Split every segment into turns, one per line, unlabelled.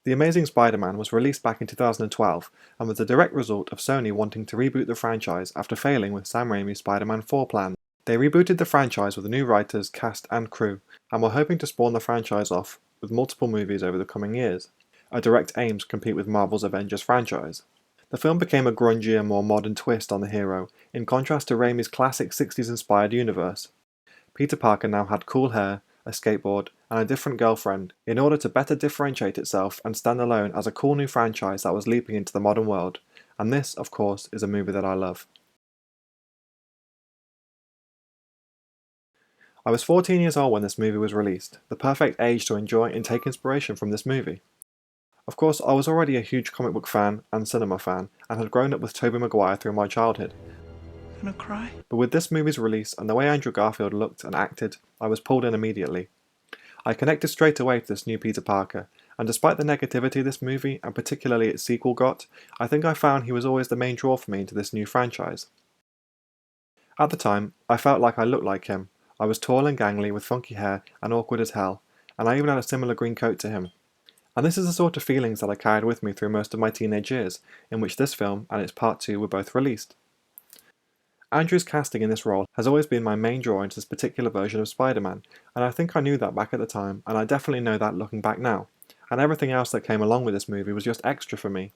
The Amazing Spider-Man was released back in 2012 and was a direct result of Sony wanting to reboot the franchise after failing with Sam Raimi's Spider-Man 4 plan. They rebooted the franchise with new writers, cast and crew, and were hoping to spawn the franchise off with multiple movies over the coming years, a direct aim to compete with Marvel's Avengers franchise. The film became a grungier, more modern twist on the hero, in contrast to Raimi's classic 60s-inspired universe. Peter Parker now had cool hair, a skateboard, and a different girlfriend in order to better differentiate itself and stand alone as a cool new franchise that was leaping into the modern world, and this, of course, is a movie that I love. I was 14 years old when this movie was released, the perfect age to enjoy and take inspiration from this movie. Of course, I was already a huge comic book fan and cinema fan, and had grown up with Tobey Maguire through my childhood.
Gonna cry?
But with this movie's release and the way Andrew Garfield looked and acted, I was pulled in immediately. I connected straight away to this new Peter Parker, and despite the negativity this movie, and particularly its sequel, got, I think I found he was always the main draw for me into this new franchise. At the time, I felt like I looked like him. I was tall and gangly with funky hair and awkward as hell, and I even had a similar green coat to him. And this is the sort of feelings that I carried with me through most of my teenage years, in which this film and its part 2 were both released. Andrew's casting in this role has always been my main draw into this particular version of Spider-Man, and I think I knew that back at the time, and I definitely know that looking back now, and everything else that came along with this movie was just extra for me.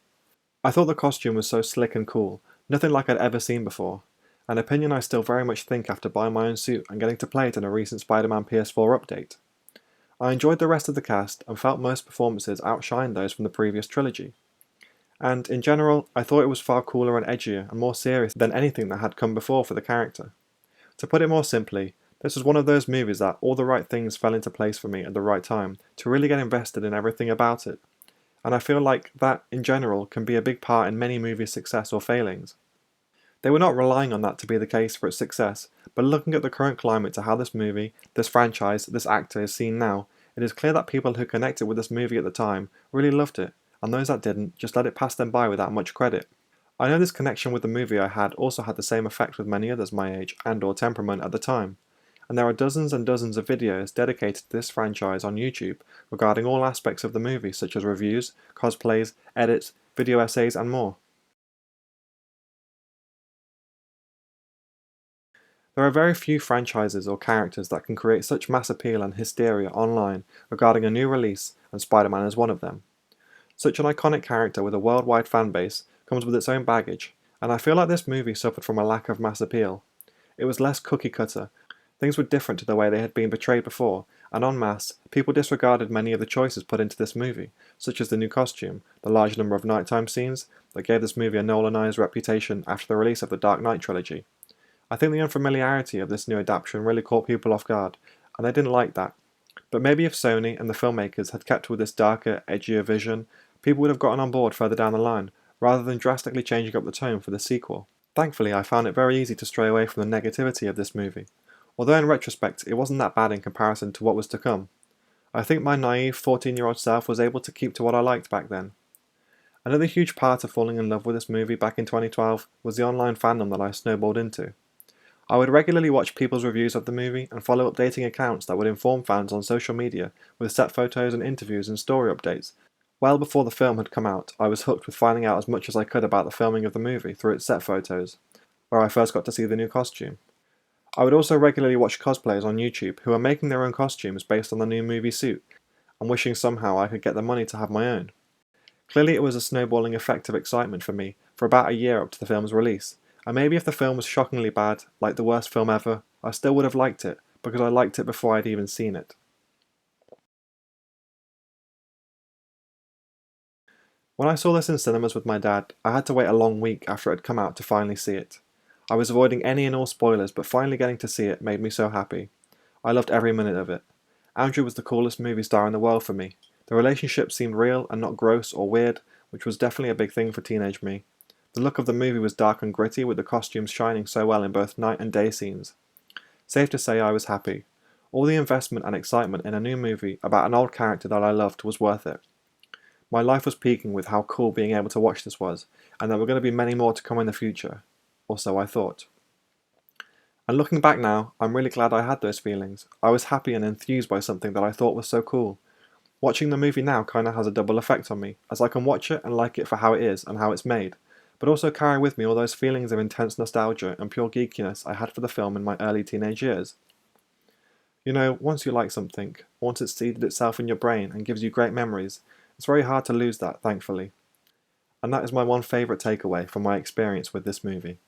I thought the costume was so slick and cool, nothing like I'd ever seen before, an opinion I still very much think after buying my own suit and getting to play it in a recent Spider-Man PS4 update. I enjoyed the rest of the cast and felt most performances outshined those from the previous trilogy. And, in general, I thought it was far cooler and edgier and more serious than anything that had come before for the character. To put it more simply, this was one of those movies that all the right things fell into place for me at the right time to really get invested in everything about it. And I feel like that, in general, can be a big part in many movies' success or failings. They were not relying on that to be the case for its success, but looking at the current climate to how this movie, this franchise, this actor is seen now, it is clear that people who connected with this movie at the time really loved it, and those that didn't just let it pass them by without much credit. I know this connection with the movie I had also had the same effect with many others my age and or temperament at the time, and there are dozens and dozens of videos dedicated to this franchise on YouTube regarding all aspects of the movie such as reviews, cosplays, edits, video essays and more. There are very few franchises or characters that can create such mass appeal and hysteria online regarding a new release, and Spider-Man is one of them. Such an iconic character with a worldwide fanbase comes with its own baggage, and I feel like this movie suffered from a lack of mass appeal. It was less cookie cutter, things were different to the way they had been portrayed before, and en masse, people disregarded many of the choices put into this movie, such as the new costume, the large number of nighttime scenes that gave this movie a Nolanized reputation after the release of the Dark Knight trilogy. I think the unfamiliarity of this new adaptation really caught people off guard, and they didn't like that. But maybe if Sony and the filmmakers had kept with this darker, edgier vision, people would have gotten on board further down the line, rather than drastically changing up the tone for the sequel. Thankfully, I found it very easy to stray away from the negativity of this movie, although in retrospect it wasn't that bad in comparison to what was to come. I think my naive 14-year-old self was able to keep to what I liked back then. Another huge part of falling in love with this movie back in 2012 was the online fandom that I snowballed into. I would regularly watch people's reviews of the movie and follow updating accounts that would inform fans on social media with set photos and interviews and story updates. Well before the film had come out, I was hooked with finding out as much as I could about the filming of the movie through its set photos, where I first got to see the new costume. I would also regularly watch cosplayers on YouTube who were making their own costumes based on the new movie suit, and wishing somehow I could get the money to have my own. Clearly it was a snowballing effect of excitement for me for about a year up to the film's release, and maybe if the film was shockingly bad, like the worst film ever, I still would have liked it, because I liked it before I'd even seen it. When I saw this in cinemas with my dad, I had to wait a long week after it had come out to finally see it. I was avoiding any and all spoilers, but finally getting to see it made me so happy. I loved every minute of it. Andrew was the coolest movie star in the world for me. The relationship seemed real and not gross or weird, which was definitely a big thing for teenage me. The look of the movie was dark and gritty, with the costumes shining so well in both night and day scenes. Safe to say I was happy. All the investment and excitement in a new movie about an old character that I loved was worth it. My life was peaking with how cool being able to watch this was, and there were going to be many more to come in the future. Or so I thought. And looking back now, I'm really glad I had those feelings. I was happy and enthused by something that I thought was so cool. Watching the movie now kinda has a double effect on me, as I can watch it and like it for how it is and how it's made, but also carry with me all those feelings of intense nostalgia and pure geekiness I had for the film in my early teenage years. You know, once you like something, once it's seeded itself in your brain and gives you great memories, it's very hard to lose that, thankfully. And that is my one favourite takeaway from my experience with this movie.